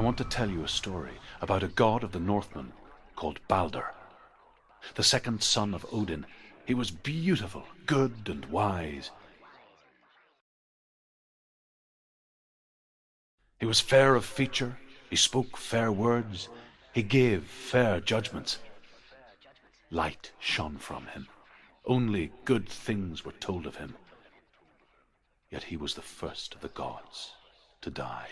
I want to tell you a story about a god of the Northmen called Balder. The second son of Odin. He was beautiful, good and wise. He was fair of feature, he spoke fair words, he gave fair judgments. Light shone from him. Only good things were told of him. Yet he was the first of the gods to die.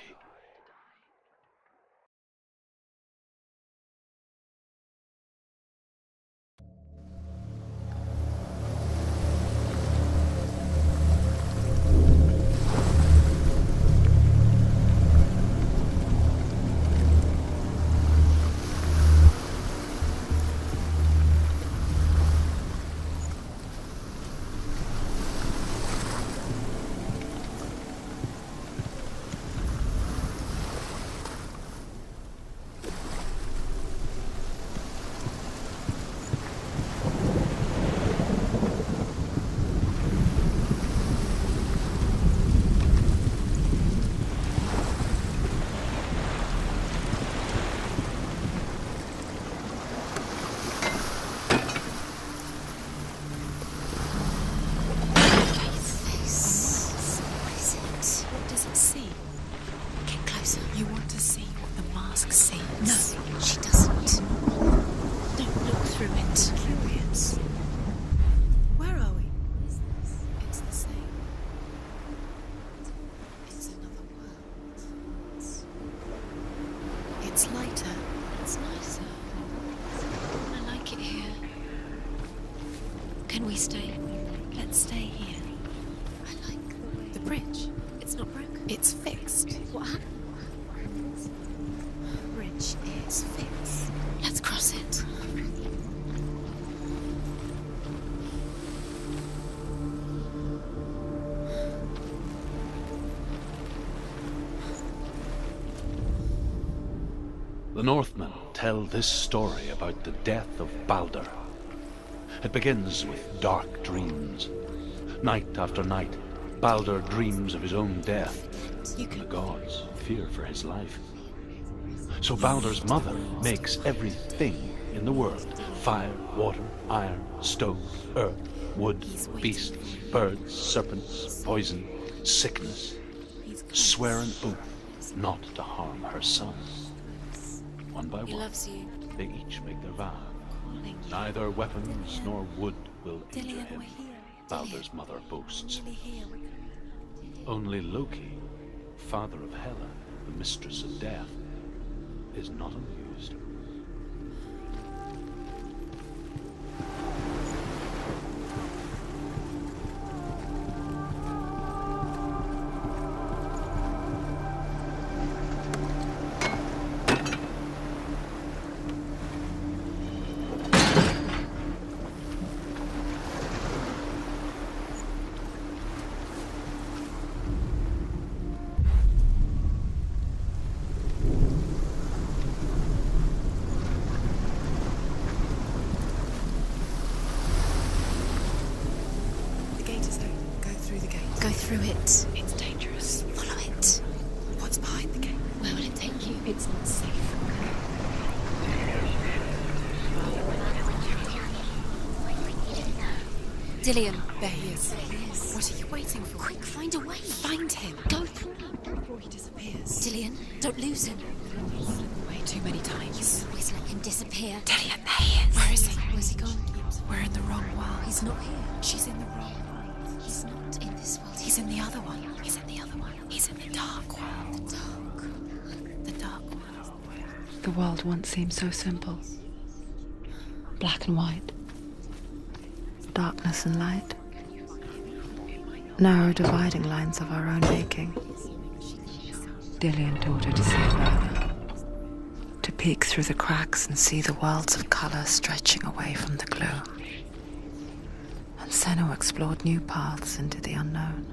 Can we stay? Let's stay here. I like the bridge. It's not broken. It's fixed. What happened? The bridge is fixed. Let's cross it. The Northmen tell this story about the death of Balder. It begins with dark dreams. Night after night, Balder dreams of his own death, and the gods fear for his life. So Balder's mother makes everything in the world: fire, water, iron, stone, earth, wood, beast, birds, serpents, poison, sickness, swear an oath not to harm her son. One by one, they each make their vow. Neither weapons nor wood will injure him, Balder's mother boasts. Only Loki, father of Hela, the mistress of death, is not amused. Go through it. It's dangerous. Follow it. What's behind the gate? Where will it take you? It's not safe. Dillion. There he is. What are you waiting for? Quick, find a way. Find him. Go through. Before he disappears. Dillion, don't lose him. Way too many times. Always let him disappear. Dillion, there he is. Where is he? Where's he gone? We're in the wrong world. He's not here. She's in the wrong world. He's not in this world. He's in the other one. He's in the other one. He's in the dark world. The dark world. The world once seemed so simple. Black and white. Darkness and light. Narrow dividing lines of our own making. Dillion taught her to see further. To peek through the cracks and see the worlds of color stretching away from the gloom. And Senua explored new paths into the unknown.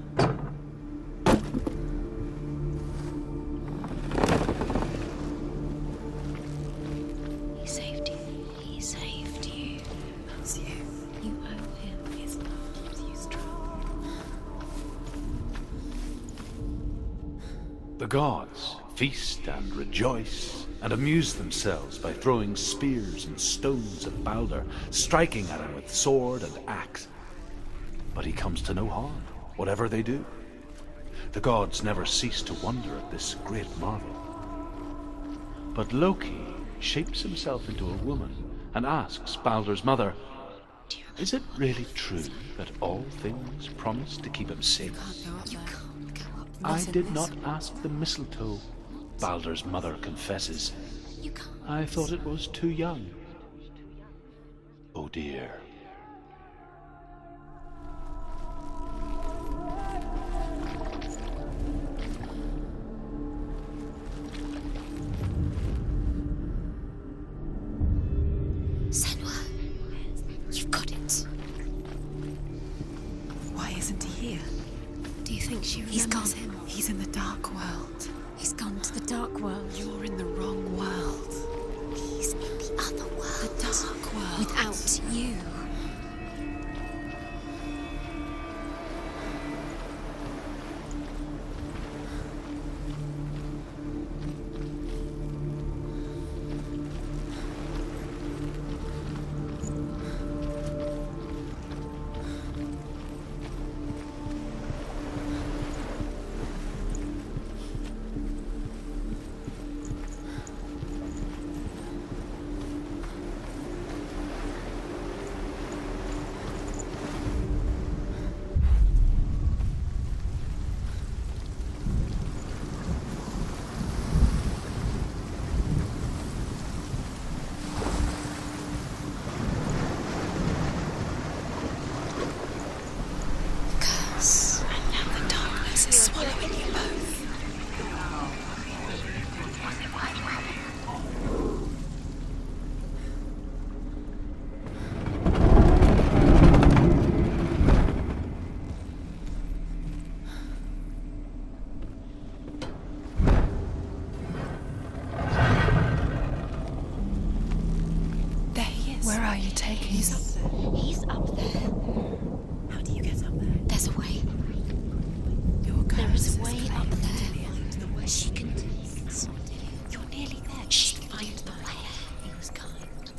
He saved you. He saved you. That's you. You owe him. His love keeps you strong. The gods feast and rejoice, and amuse themselves by throwing spears and stones at Balder, striking at him with sword and axe. But he comes to no harm, whatever they do. The gods never cease to wonder at this great marvel. But Loki shapes himself into a woman and asks Balder's mother, "Is it really true that all things promise to keep him safe?" You can't go up. "I did not ask the mistletoe," Balder's mother confesses. You can't. "I thought it was too young." Oh dear. Senua, you've got it. Why isn't he here? Do you think she He's remembers gone. him? He's in the dark world. He's gone to the dark world. You're in the wrong world. He's in the other world. The dark world. Without you. And now the darkness is swallowing you both. There he is. Where are you taking He's us? up there. He's up there. How do you get up there? There's a way. Your There is a curse way claimed up there. Dillian. The way she can do it. You're nearly there. She can find the way. He was kind.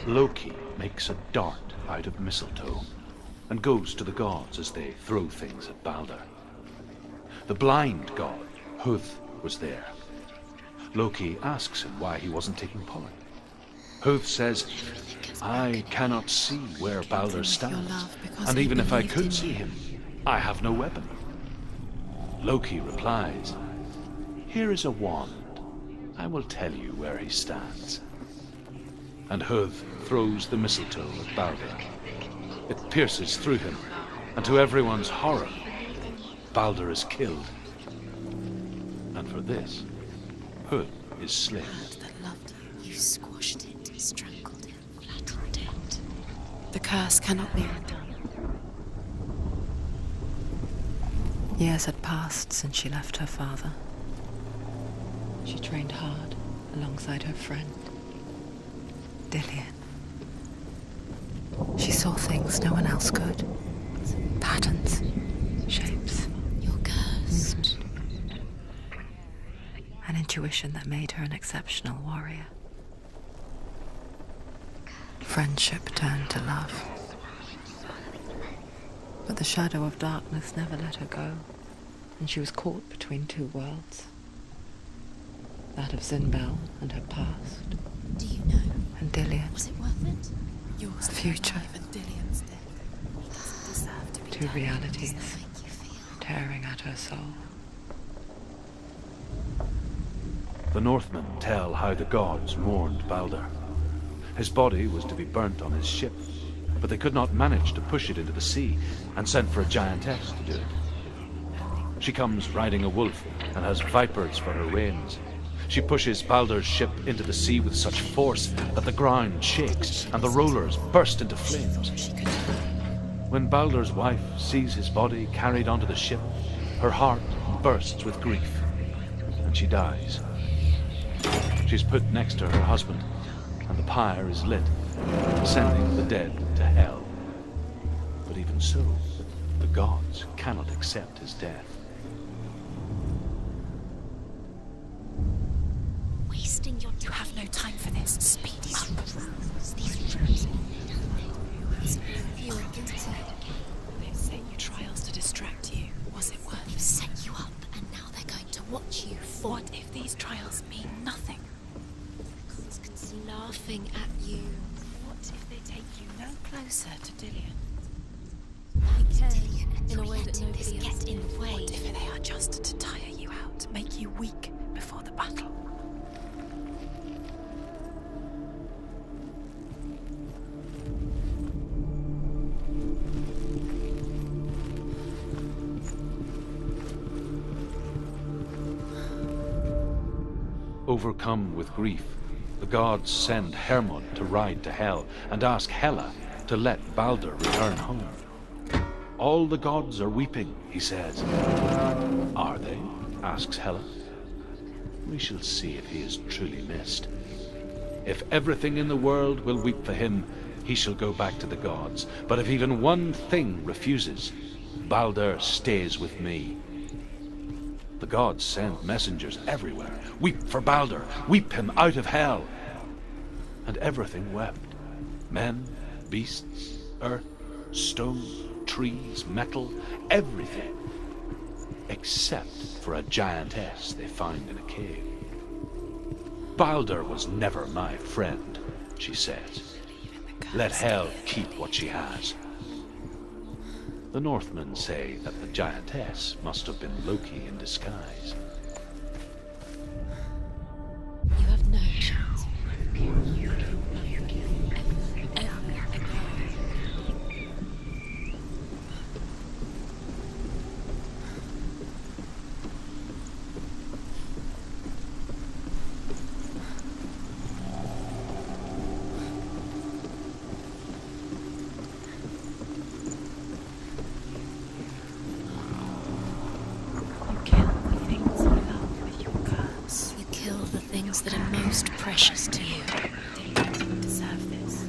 Loki makes a dart out of mistletoe and goes to the gods as they throw things at Balder. The blind god, Huth, was there. Loki asks him why he wasn't taking part. Huth says, "I cannot see where Balder stands, and even if I could see him, I have no weapon." Loki replies, "Here is a wand. I will tell you where he stands." And Huth throws the mistletoe at Balder. It pierces through him, and to everyone's horror, Balder is killed. And for this, Huth is slain. That loved you. You squashed it, strangled it, flattened it. The curse cannot be undone. Years had passed since she left her father. She trained hard alongside her friend, Dillian. She saw things no one else could. Patterns, shapes, You're cursed. movement. An intuition that made her an exceptional warrior. Friendship turned to love. But the shadow of darkness never let her go, and she was caught between two worlds. That of Zinbel and her past, Do you know? and Dillian, Was it worth it? Yours the future. alive and Dillian's dead. He doesn't deserve to be Two done. realities Does that make you feel? tearing at her soul. The Northmen tell how the gods mourned Balder. His body was to be burnt on his ship, but they could not manage to push it into the sea and sent for a giantess to do it. She comes riding a wolf and has vipers for her reins. She pushes Balder's ship into the sea with such force that the ground shakes and the rollers burst into flames. She could When Balder's wife sees his body carried onto the ship, her heart bursts with grief, and she dies. She's put next to her husband, and the pyre is lit sending the dead to hell. But even so, the gods cannot accept his death. Wasting your time. You have no time for this. Speed up. You are guilty. They set you trials to distract you. Was it worth They've set you up, and now they're going to watch you fall. What if these trials mean nothing? Constantly laughing at you. What if they take you no closer to Dillion? I can, in a way that nobody else Get in the way. would. What if they are just to tire you out, make you weak before the battle? Overcome with grief, the gods send Hermod to ride to Hell and ask Hela to let Baldur return home. All the gods are weeping, he says. Are they? Asks Hela. We shall see if he is truly missed. If everything in the world will weep for him, he shall go back to the gods. But if even one thing refuses, Baldur stays with me. The gods send messengers everywhere. Weep for Baldur, weep him out of hell. And everything wept. Men, beasts, earth, stone, trees, metal, everything. Except for a giantess they find in a cave. Baldur was never my friend, she says. Let hell keep what she has. The Northmen say that the giantess must have been Loki in disguise. You have no chance. That are most precious to you. You deserve this.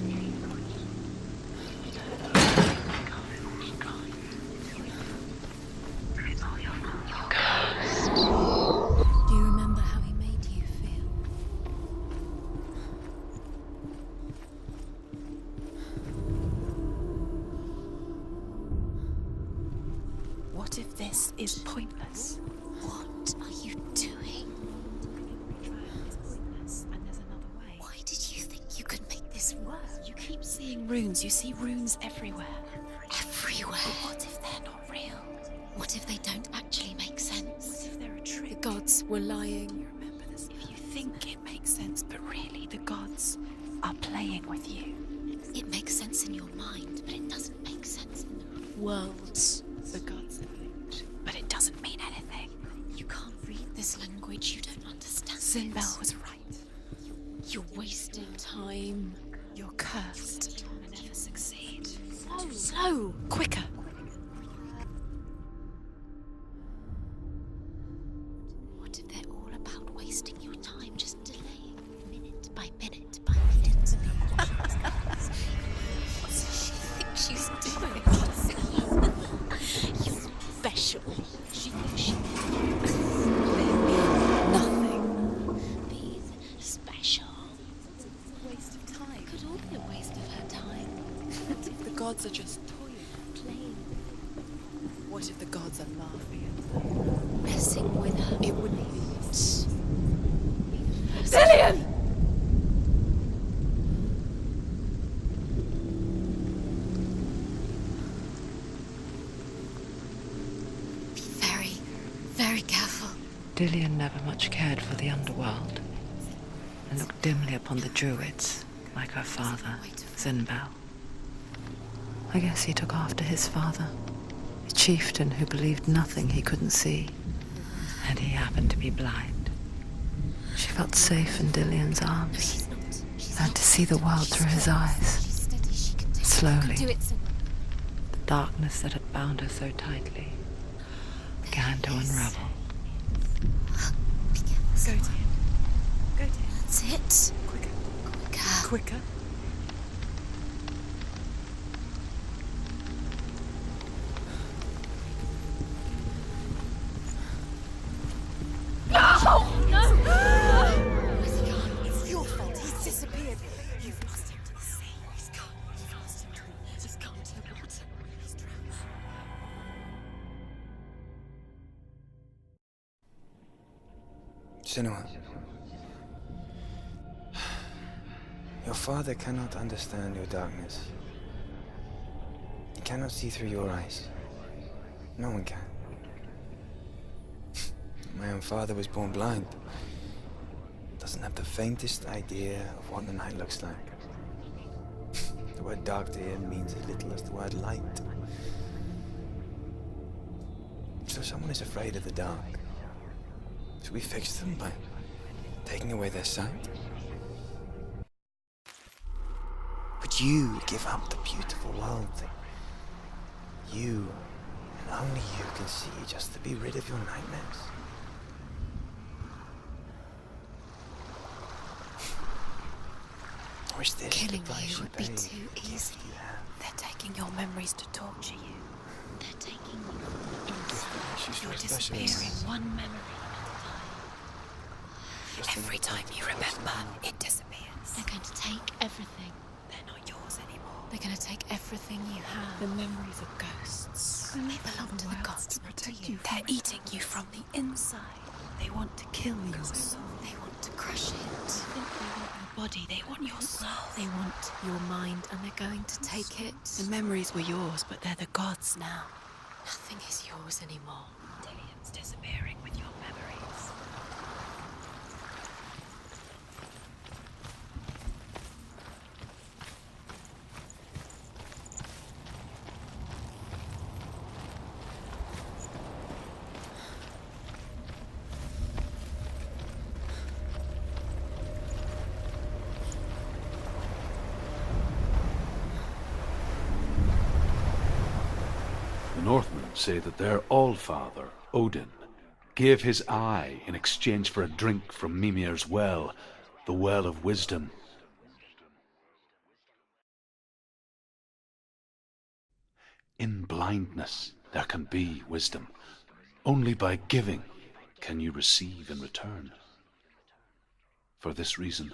Do you remember how he made you feel? What if this is pointless? What are you doing? Why did you think you could make this work? You keep seeing runes. You see runes everywhere. Everywhere. What if they're not real? What if they don't actually make What sense? if they're a trick? The gods were lying. You remember this? If you think it makes sense, but really the gods are playing with you. It makes sense in your mind, but it doesn't make sense in the worlds. The gods think, but it doesn't mean anything. You can't read this language. You don't understand. Sinbel was right. You're wasting time. You're cursed. You'll never succeed. Slow. Quicker. What if they're all about wasting your time, just delaying minute by minute by minute? What does she think she's doing? You're special. She thinks she nothing. Being special. It's a waste of time. It could all be a waste of her time. What if the gods are just toying, Playing, What if the gods are laughing at them? messing with her. It wouldn't be. Dillion! Be very, very careful. Dillion never much cared for the underworld and looked dimly upon the druids, like her father, Sinbel. I guess he took after his father, a chieftain who believed nothing he couldn't see, and he happened to be blind. She felt safe in Dillion's arms, learned to see the world through his eyes. She's steady, she can take Slowly, do it. the darkness that had bound her so tightly began to unravel. Go to him. Go to him. That's it. Quicker. Quicker. Quicker. You've lost him to the sea. He's gone. You've lost him to the... He's gone to the water. He's drowned. Senua, your father cannot understand your darkness. He cannot see through your eyes. No one can. My own father was born blind. Doesn't have the faintest idea of what the night looks like. The word dark to him means as little as the word light. So someone is afraid of the dark. Should we fix them by taking away their sight? Would you give up the beautiful world that you and only you can see just to be rid of your nightmares? Or is this Killing the price you you would be pay too for the gift easy. you have? They're taking your memories to torture you. They're taking you She's You're very special. disappearing one memory at a time. Every time you remember, it disappears. They're going to take everything. They're not yours anymore. They're going to take everything you have. The memories of ghosts. They belong to the gods, not to you. They're eating you from the inside. They want to kill your soul. They want to crush it. They want your body. They want your soul. They want your mind, and they're going to take it. The memories were yours, but they're the gods now. Nothing is yours anymore. Dillian's disappearing with your memories. The Northmen say that their Allfather, Odin, gave his eye in exchange for a drink from Mimir's well, the Well of Wisdom. In blindness there can be wisdom. Only by giving can you receive in return. For this reason,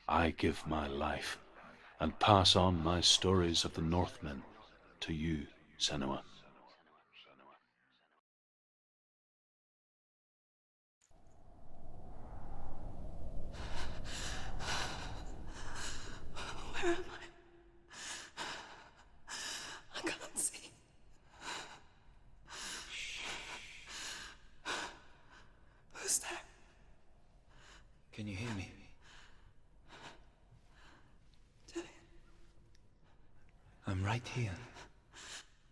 I give my life and pass on my stories of the Northmen to you, Senua. Where am I? I can't see. Who's there? Can you hear me? Dillian. I'm right here.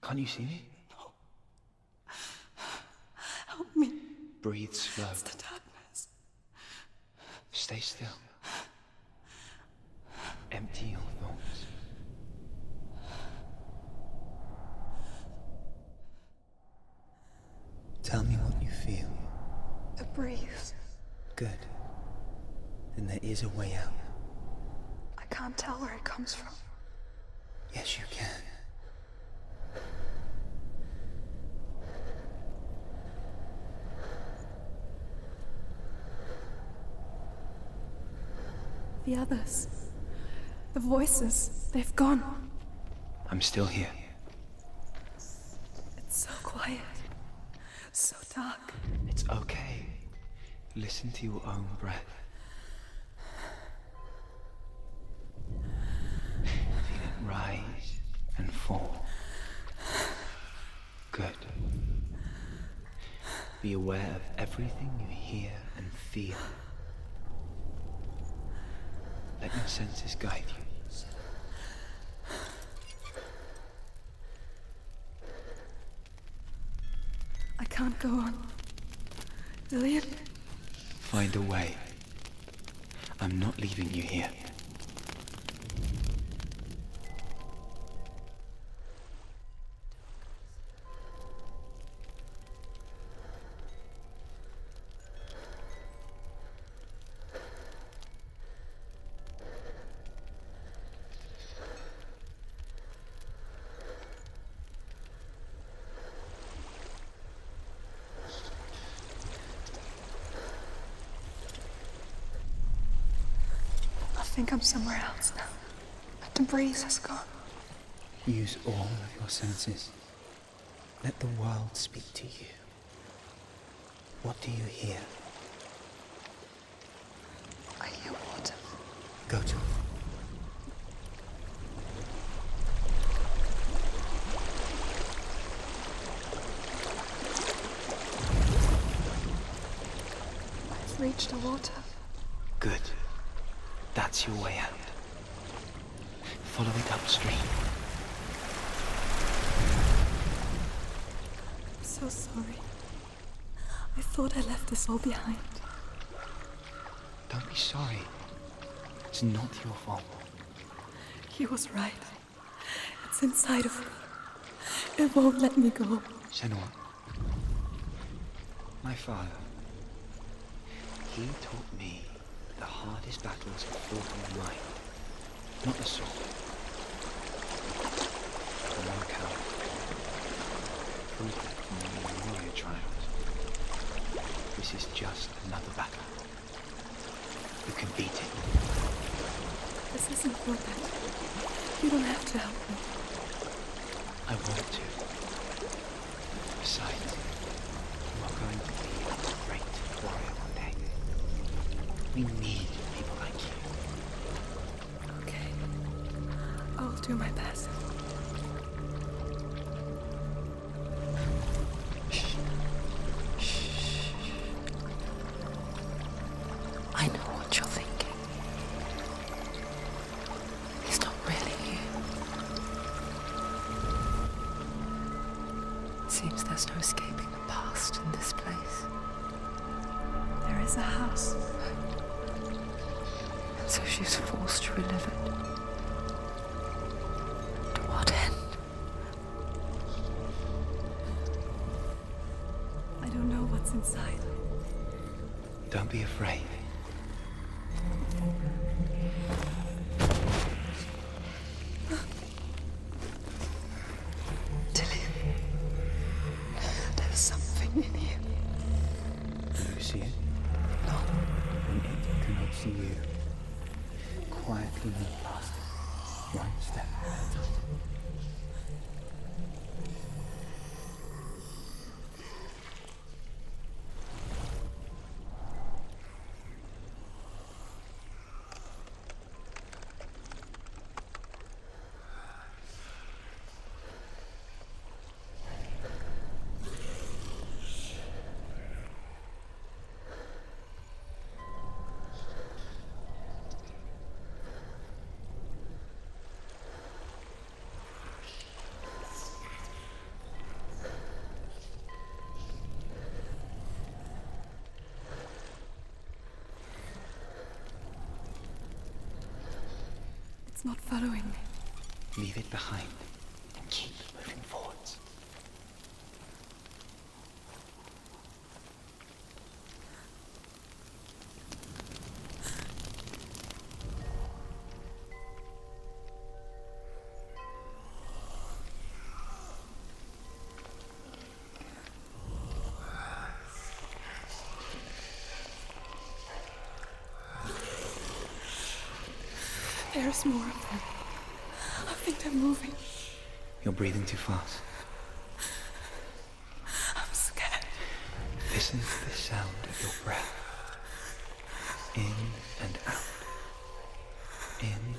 Can't you see me? No. Help me. Breathe slow. It's the darkness. Stay still. Empty your thoughts. Tell me what you feel. A breeze. Good. Then there is a way out. I can't tell where it comes from. Yes, you can. The others. The voices. They've gone. I'm still here. It's so quiet. So dark. It's okay. Listen to your own breath. Feel it rise and fall. Good. Be aware of everything you hear and feel. Let your senses guide you. I can't go on. Dillian? Find a way. I'm not leaving you here. think I'm somewhere else now. The breeze has gone. Use all of your senses. Let the world speak to you. What do you hear? I hear water. Go to it. I've reached the water. Good. That's your way out. Follow it upstream. I'm so sorry. I thought I left this all behind. Don't be sorry. It's not your fault. He was right. It's inside of me. It won't let me go. Senua. My father. He taught me the hardest battles are fought in the mind, not the sword. I'm no coward. Prove that from your warrior trials. This is just another battle. You can beat it. This isn't for that. You don't have to help me. I want to. Besides, you are going to be a great warrior one day. We need people like you. Okay. I'll do my best. I know what you're thinking. He's not really here. Seems there's no escaping the past in this place. There is a house. And so she's forced to relive it. To what end? I don't know what's inside. Don't be afraid. There's something in here. Do you see it? No. When it cannot see you, quietly move past it, one step at a time. It's not following me. Leave it behind and keep moving forwards. There's more of them. I think they're moving. You're breathing too fast. I'm scared. Listen to the sound of your breath. In and out. In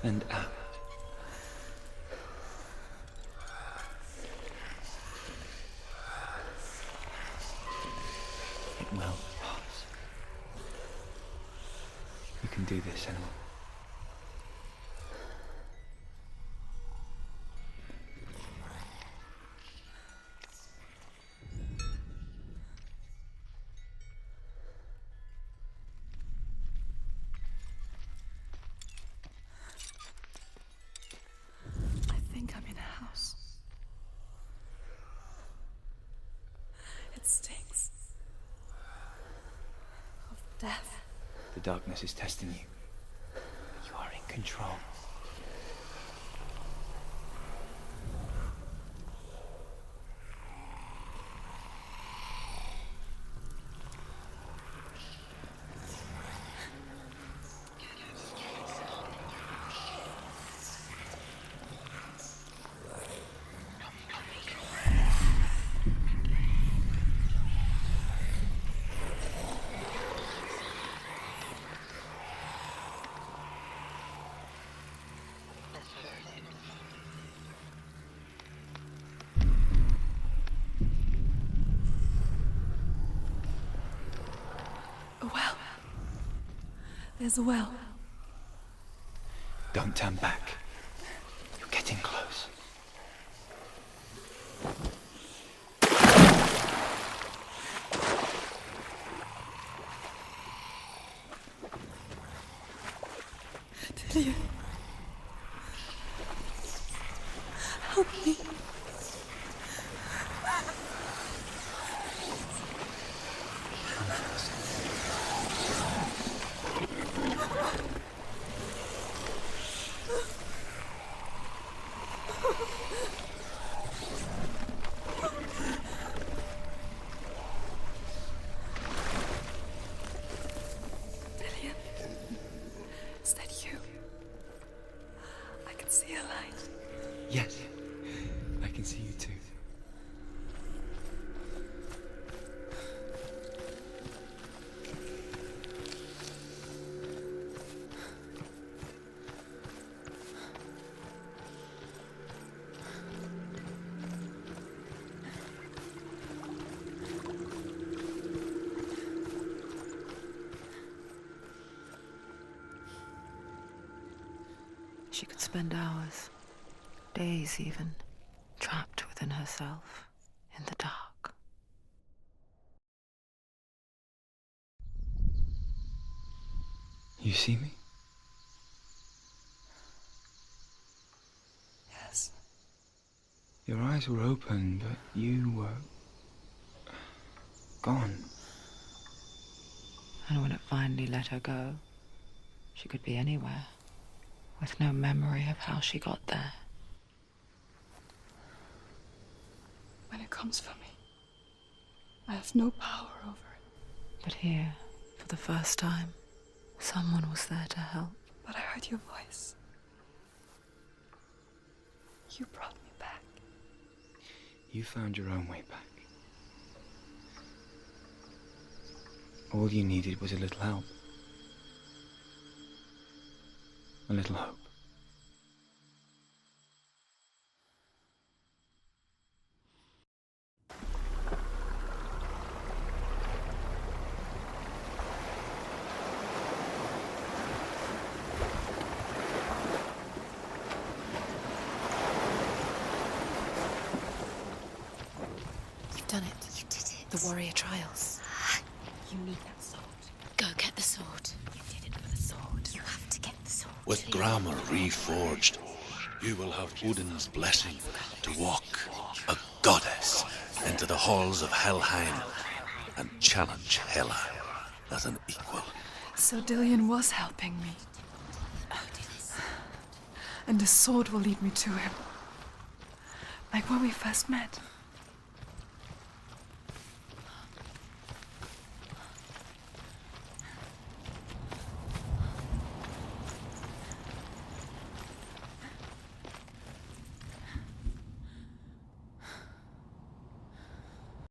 and out. It will pass. You can do this, Senua. I think I'm in a house. It stinks. Of death. The darkness is testing you. You are in control. There's a well. Don't turn back. You're getting close. Dillion. Help me. Dillion. Is that you? I can see a light. Yes, I can see you too. She could spend hours, days even, trapped within herself, in the dark. You see me? Yes. Your eyes were open, but you were gone. And when it finally let her go, she could be anywhere, with no memory of how she got there. When it comes for me, I have no power over it. But here, for the first time, someone was there to help. But I heard your voice. You brought me back. You found your own way back. All you needed was a little help. A little hope. You've done it. You did it. The warrior trials. You need that sword. Go get the sword. You did it for the sword. You have to get the sword. With grammar reforged, you will have Odin's blessing to walk, a goddess, into the halls of Helheim and challenge Hela as an equal. So Dillion was helping me. And the sword will lead me to him. Like when we first met.